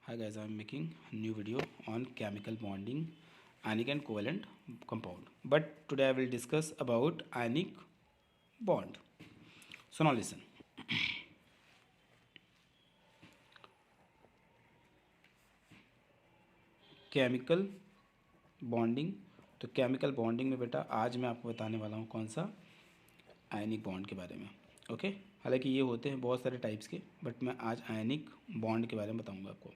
Hi guys, I'm making a new video on chemical bonding, ionic and covalent compound. But today I will discuss about ionic bond. So now listen. Chemical bonding. तो chemical bonding में बेटा आज मैं आपको बताने वाला हूँ कौन सा, आयनिक बॉन्ड के बारे में। ओके, हालांकि ये होते हैं बहुत सारे टाइप्स के, बट मैं आज आयनिक बॉन्ड के बारे में बताऊँगा आपको।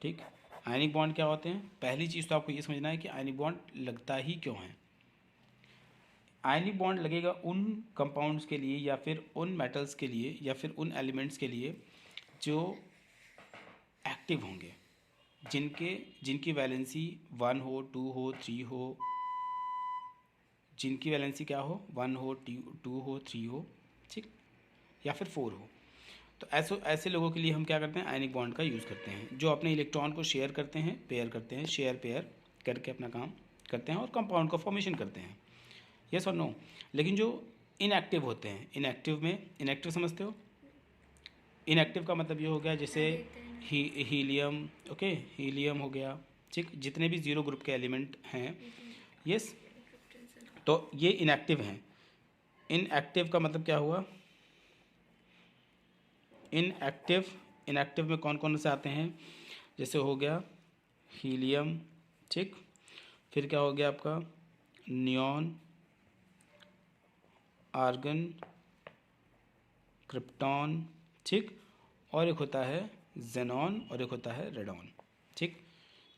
ठीक, आयनिक बॉन्ड क्या होते हैं? पहली चीज़ तो आपको ये समझना है कि आयनिक बॉन्ड लगता ही क्यों है। आयनिक बॉन्ड लगेगा उन कंपाउंड्स के लिए या फिर उन मेटल्स के लिए या फिर उन एलिमेंट्स के लिए जो एक्टिव होंगे, जिनकी वैलेंसी 1 हो, 2 हो, 3 हो, जिनकी वैलेंसी क्या हो, 1 हो, 2 हो, 3 हो, ठीक, या फिर 4 हो। तो ऐसे लोगों के लिए हम क्या करते हैं, आयनिक बॉन्ड का यूज़ करते हैं, जो अपने इलेक्ट्रॉन को शेयर करते हैं, पेयर करते हैं, शेयर पेयर करके अपना काम करते हैं और कंपाउंड का फॉर्मेशन करते हैं। यस और नो। लेकिन जो इनएक्टिव होते हैं, इनएक्टिव समझते हो? इनएक्टिव का मतलब ये हो गया जैसे हीलियम। ओके, हीलियम हो गया, ठीक, जितने भी जीरो ग्रुप के एलिमेंट हैं, यस, तो ये इनएक्टिव हैं। इनएक्टिव का मतलब क्या हुआ? इनएक्टिव में कौन कौन से आते हैं? जैसे हो गया हीलियम, ठीक, फिर क्या हो गया आपका नियॉन, आर्गन, क्रिप्टॉन, ठीक, और एक होता है जेनॉन और एक होता है रेडॉन। ठीक,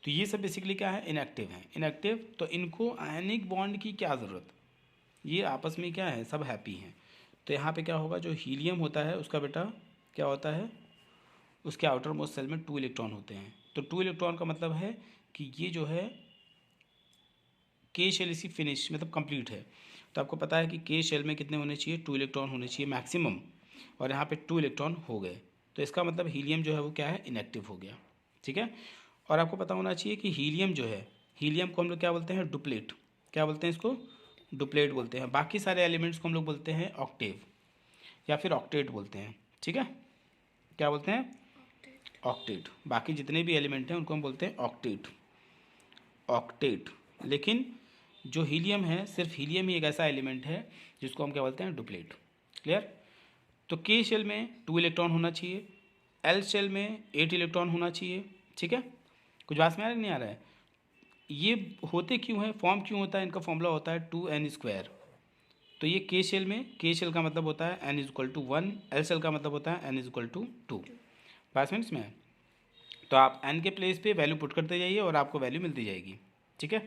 तो ये सब बेसिकली क्या है, इनएक्टिव हैं। इनएक्टिव, तो इनको आयनिक बॉन्ड की क्या ज़रूरत, ये आपस में क्या है, सब हैप्पी हैं। तो यहाँ पे क्या होगा, जो हीलियम होता है उसका बेटा क्या होता है, उसके आउटर मोस्ट सेल में 2 इलेक्ट्रॉन होते हैं। तो 2 इलेक्ट्रॉन का मतलब है कि ये जो है के शेल इसकी फिनिश मतलब कंप्लीट है। तो आपको पता है कि के शेल में कितने होने चाहिए, 2 इलेक्ट्रॉन होने चाहिए मैक्सिमम, और यहाँ पे 2 इलेक्ट्रॉन हो गए। तो इसका मतलब हीलियम जो है वो क्या है, इनएक्टिव हो गया। ठीक है, और आपको पता होना चाहिए कि हीलियम जो है, हीलियम को हम लोग क्या बोलते हैं, डुप्लेट। क्या बोलते हैं इसको? डुप्लेट बोलते हैं। बाकी सारे एलिमेंट्स को हम लोग बोलते हैं ऑक्टेव या फिर ऑक्टेट बोलते हैं। ठीक है, क्या बोलते हैं? ऑक्टेट। बाकी जितने भी एलिमेंट हैं उनको हम बोलते हैं ऑक्टेट। लेकिन जो हीलियम है, सिर्फ हीलियम ही एक ऐसा एलिमेंट है जिसको हम क्या बोलते हैं, डुप्लेट। क्लियर? तो के शेल में 2 इलेक्ट्रॉन होना चाहिए, एल शेल में 8 इलेक्ट्रॉन होना चाहिए। ठीक है, कुछ बात में आ रहा है नहीं आ रहा है? ये होते क्यों है, फॉर्म क्यों होता है, इनका फॉर्मूला होता है 2n²। तो ये के शेल में, के शेल का मतलब होता है n=1, एल शेल का मतलब होता है n=2। 5 मिनट्स में। तो आप n के प्लेस पे वैल्यू पुट करते जाइए और आपको वैल्यू मिलती जाएगी। ठीक है,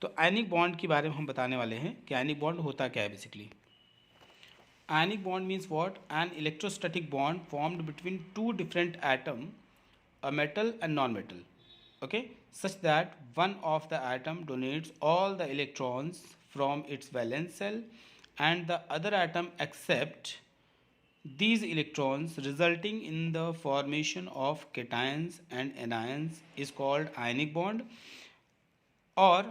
तो आयनिक बॉन्ड के बारे में हम बताने वाले हैं कि आयनिक बॉन्ड होता क्या है basically. Ionic bond means what? An electrostatic bond formed between 2 different atom, a metal and non-metal, okay, such that one of the atom donates all the electrons from its valence shell and the other atom accept these electrons, resulting in the formation of cations and anions, is called ionic bond or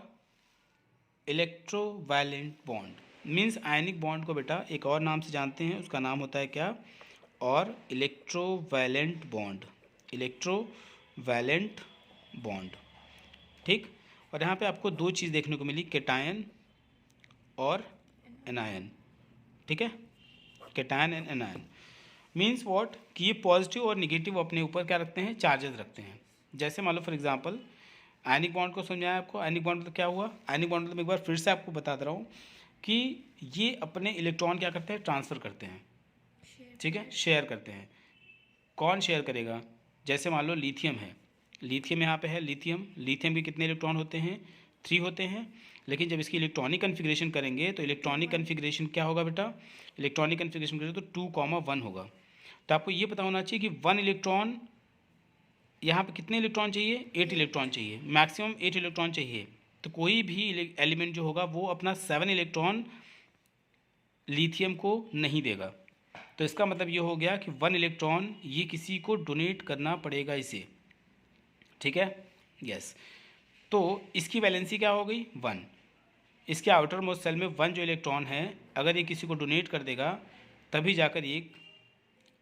electrovalent bond. Means ionic bond को बेटा एक और नाम से जानते हैं, उसका नाम होता है क्या, और इलेक्ट्रोवैलेंट बॉन्ड, इलेक्ट्रोवैलेंट बॉन्ड। ठीक, और यहाँ पे आपको 2 चीज़ देखने को मिली, केटायन और एनायन। ठीक है, cation and anion means what, कि ये पॉजिटिव और निगेटिव अपने ऊपर क्या रखते हैं, चार्जेस रखते हैं। जैसे मान लो फॉर एग्जांपल आयनिक बॉन्ड को समझाया आपको। आयनिक बॉन्ड मतलब क्या हुआ? आयनिक बॉन्ड मतलब एक बार फिर से आपको बता दे रहा हूँ कि ये अपने इलेक्ट्रॉन क्या करते हैं, ट्रांसफ़र करते हैं। ठीक है, शेयर करते हैं। कौन शेयर करेगा? जैसे मान लो लिथियम है, लिथियम यहाँ पे है, लिथियम के कितने इलेक्ट्रॉन होते हैं, 3 होते हैं। लेकिन जब इसकी इलेक्ट्रॉनिक कन्फिग्रेशन करेंगे तो इलेक्ट्रॉनिक कन्फिग्रेशन क्या होगा बेटा, इलेक्ट्रॉनिक कन्फिग्रेशन करेंगे तो 2,1 होगा। तो आपको ये पता होना चाहिए कि 1 इलेक्ट्रॉन, यहाँ पे कितने इलेक्ट्रॉन चाहिए, 8 इलेक्ट्रॉन चाहिए, मैक्सिमम 8 इलेक्ट्रॉन चाहिए। तो कोई भी एलिमेंट जो होगा वो अपना 7 इलेक्ट्रॉन लिथियम को नहीं देगा। तो इसका मतलब ये हो गया कि 1 इलेक्ट्रॉन ये किसी को डोनेट करना पड़ेगा इसे। ठीक है, यस। तो इसकी वैलेंसी क्या हो गई, 1। इसके आउटर मोस्ट सेल में 1 जो इलेक्ट्रॉन है, अगर ये किसी को डोनेट कर देगा तभी जाकर ये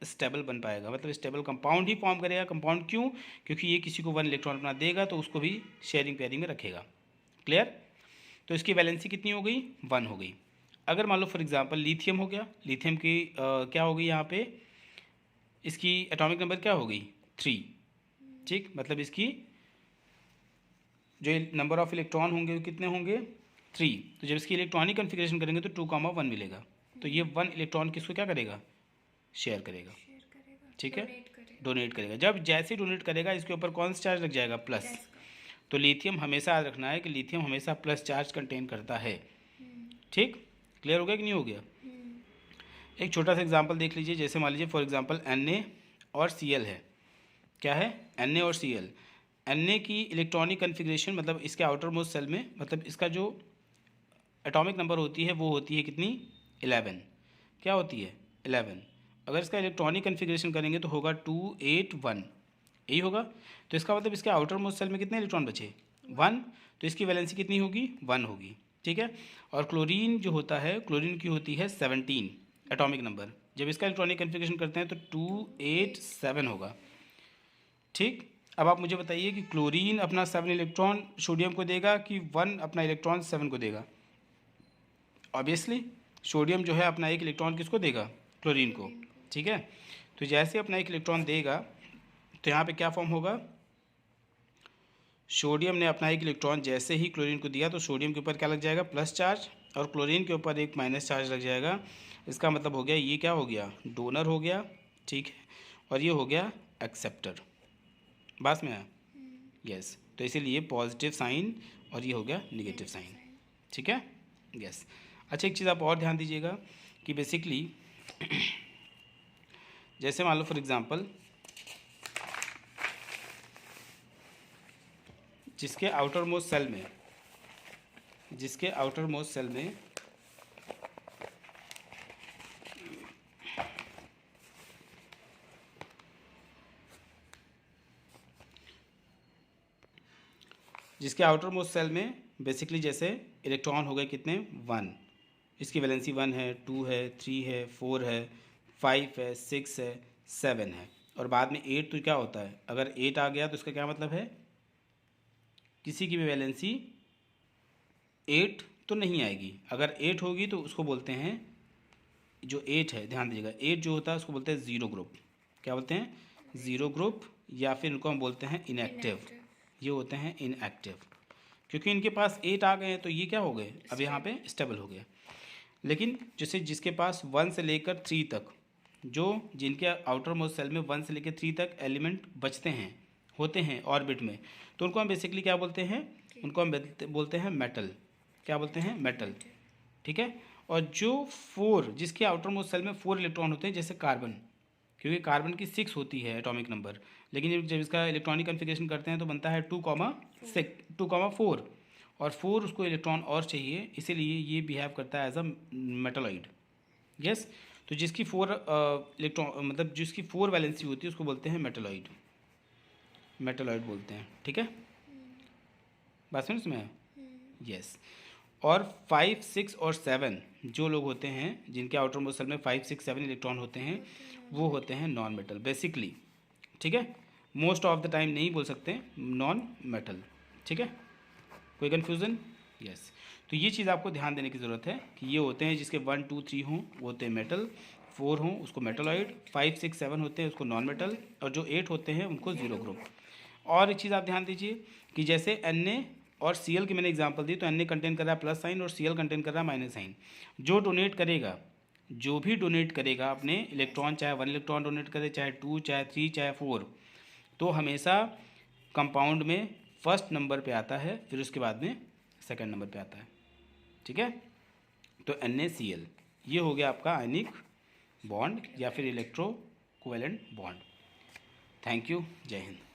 स्टेबल बन पाएगा, मतलब स्टेबल कंपाउंड ही फॉर्म करेगा। कंपाउंड क्यों? क्योंकि ये किसी को 1 इलेक्ट्रॉन अपना देगा तो उसको भी शेयरिंग पेयरिंग में रखेगा। क्लियर? तो इसकी वैलेंसी कितनी हो गई? 1 हो गई। अगर मान लो फॉर एग्जांपल लिथियम हो गया, लिथियम की क्या हो गई यहाँ पे, इसकी एटॉमिक नंबर क्या हो गई? 3। ठीक, मतलब इसकी जो नंबर ऑफ इलेक्ट्रॉन होंगे वो कितने होंगे? 3। तो जब इसकी इलेक्ट्रॉनिक कन्फिग्रेशन करेंगे तो 2,1 मिलेगा। तो ये 1 इलेक्ट्रॉन किसको क्या करेगा? शेयर करेगा। ठीक है, डोनेट करेगा। जब जैसे डोनेट करेगा इसके ऊपर कौन सा चार्ज लग जाएगा? प्लस। तो लिथियम हमेशा याद रखना है कि लिथियम हमेशा प्लस चार्ज कंटेन करता है। ठीक, क्लियर हो गया कि नहीं हो गया? एक छोटा सा एग्जांपल देख लीजिए। जैसे मान लीजिए फॉर एग्जांपल Na और Cl है। क्या है? Na और Cl। Na की इलेक्ट्रॉनिक कन्फिग्रेशन मतलब इसके आउटर मोस्ट सेल में, मतलब इसका जो एटॉमिक नंबर होती है वो होती है कितनी? 11। क्या होती है? 11। अगर इसका इलेक्ट्रॉनिक कन्फिग्रेशन करेंगे तो होगा 281, यही होगा। तो इसका मतलब इसके आउटर मोस्ट सेल में कितने इलेक्ट्रॉन बचे? 1। तो इसकी वैलेंसी कितनी होगी? 1 होगी। ठीक है। और क्लोरीन जो होता है, क्लोरीन की होती है 17 एटॉमिक नंबर। जब इसका इलेक्ट्रॉनिक कन्फिग्रेशन करते हैं तो 287 होगा। ठीक, अब आप मुझे बताइए कि क्लोरीन अपना 7 इलेक्ट्रॉन सोडियम को देगा कि 1 अपना इलेक्ट्रॉन 7 को देगा? ऑब्वियसली सोडियम जो है अपना 1 इलेक्ट्रॉन किसको देगा? क्लोरीन को। ठीक है, तो जैसे अपना 1 इलेक्ट्रॉन देगा तो यहाँ पे क्या फॉर्म होगा? सोडियम ने अपना 1 इलेक्ट्रॉन जैसे ही क्लोरीन को दिया तो सोडियम के ऊपर क्या लग जाएगा? प्लस चार्ज, और क्लोरीन के ऊपर एक माइनस चार्ज लग जाएगा। इसका मतलब हो गया ये क्या हो गया? डोनर हो गया। ठीक है, और ये हो गया एक्सेप्टर। बात में आया? यस। तो इसीलिए पॉजिटिव साइन और ये हो गया निगेटिव साइन। ठीक है, यस। अच्छा, एक चीज़ आप और ध्यान दीजिएगा कि बेसिकली जैसे मान लो फॉर एग्जांपल जिसके आउटर मोस्ट सेल में बेसिकली जैसे इलेक्ट्रॉन हो गए कितने? 1। इसकी वैलेंसी 1 है, 2 है, 3 है, 4 है, 5 है, 6 है, 7 है, और बाद में 8। तो क्या होता है? अगर 8 आ गया तो इसका क्या मतलब है? किसी की भी वैलेंसी 8 तो नहीं आएगी। अगर 8 होगी तो उसको बोलते हैं, जो 8 है ध्यान दीजिएगा, 8 जो होता है उसको बोलते हैं ज़ीरो ग्रुप। क्या बोलते हैं? ज़ीरो ग्रुप, या फिर इनको हम बोलते हैं इनएक्टिव। ये होते हैं इनएक्टिव, क्योंकि इनके पास 8 आ गए हैं तो ये क्या हो गए? अब यहाँ पे स्टेबल हो गए। लेकिन जैसे जिसके पास 1 से लेकर 3 तक, जिनके आउटर मोस्ट सेल में 1 से लेकर 3 तक एलिमेंट बचते हैं, होते हैं ऑर्बिट में, तो उनको हम बेसिकली क्या बोलते हैं? उनको हम बोलते हैं मेटल। क्या बोलते हैं? मेटल। ठीक है। और जो 4, जिसके आउटर मोस्ट सेल में 4 इलेक्ट्रॉन होते हैं, जैसे कार्बन, क्योंकि कार्बन की 6 होती है एटॉमिक नंबर, लेकिन जब इसका इलेक्ट्रॉनिक कन्फिग्रेशन करते हैं तो बनता है 2,4, और 4 उसको इलेक्ट्रॉन और चाहिए, इसीलिए ये बिहेव करता है एज अ मेटलॉइड। यस। तो जिसकी 4 इलेक्ट्रॉन मतलब जिसकी 4 वैलेंसी होती है उसको बोलते हैं मेटलॉइड बोलते हैं। ठीक है, बात समझ में? यस। और 5, 6 और 7 जो लोग होते हैं जिनके आउटर मोस्ट सेल में 5, 6, 7 इलेक्ट्रॉन होते हैं, वो होते हैं नॉन मेटल बेसिकली। ठीक है, मोस्ट ऑफ द टाइम नहीं बोल सकते, नॉन मेटल। ठीक है, कोई कन्फ्यूज़न? यस। तो ये चीज़ आपको ध्यान देने की ज़रूरत है कि ये होते हैं जिसके 1, 2, 3 हों वो होते हैं मेटल, 4 हों उसको मेटलॉइड, 5, 6, 7 होते हैं उसको नॉन मेटल, और जो 8 होते हैं उनको ज़ीरो ग्रुप। और एक चीज़ आप ध्यान दीजिए कि जैसे Na और Cl की मैंने एग्जांपल दी, तो Na कंटेन कर रहा है प्लस साइन और Cl कंटेन कर रहा है माइनस साइन। जो भी डोनेट करेगा अपने इलेक्ट्रॉन, चाहे 1 इलेक्ट्रॉन डोनेट करे, चाहे 2, चाहे 3, चाहे 4, तो हमेशा कंपाउंड में फर्स्ट नंबर पे आता है, फिर उसके बाद में सेकंड नंबर पे आता है। ठीक है, तो NaCl ये हो गया आपका आयनिक बॉन्ड या फिर electro covalent bond. Thank you, जय हिंद।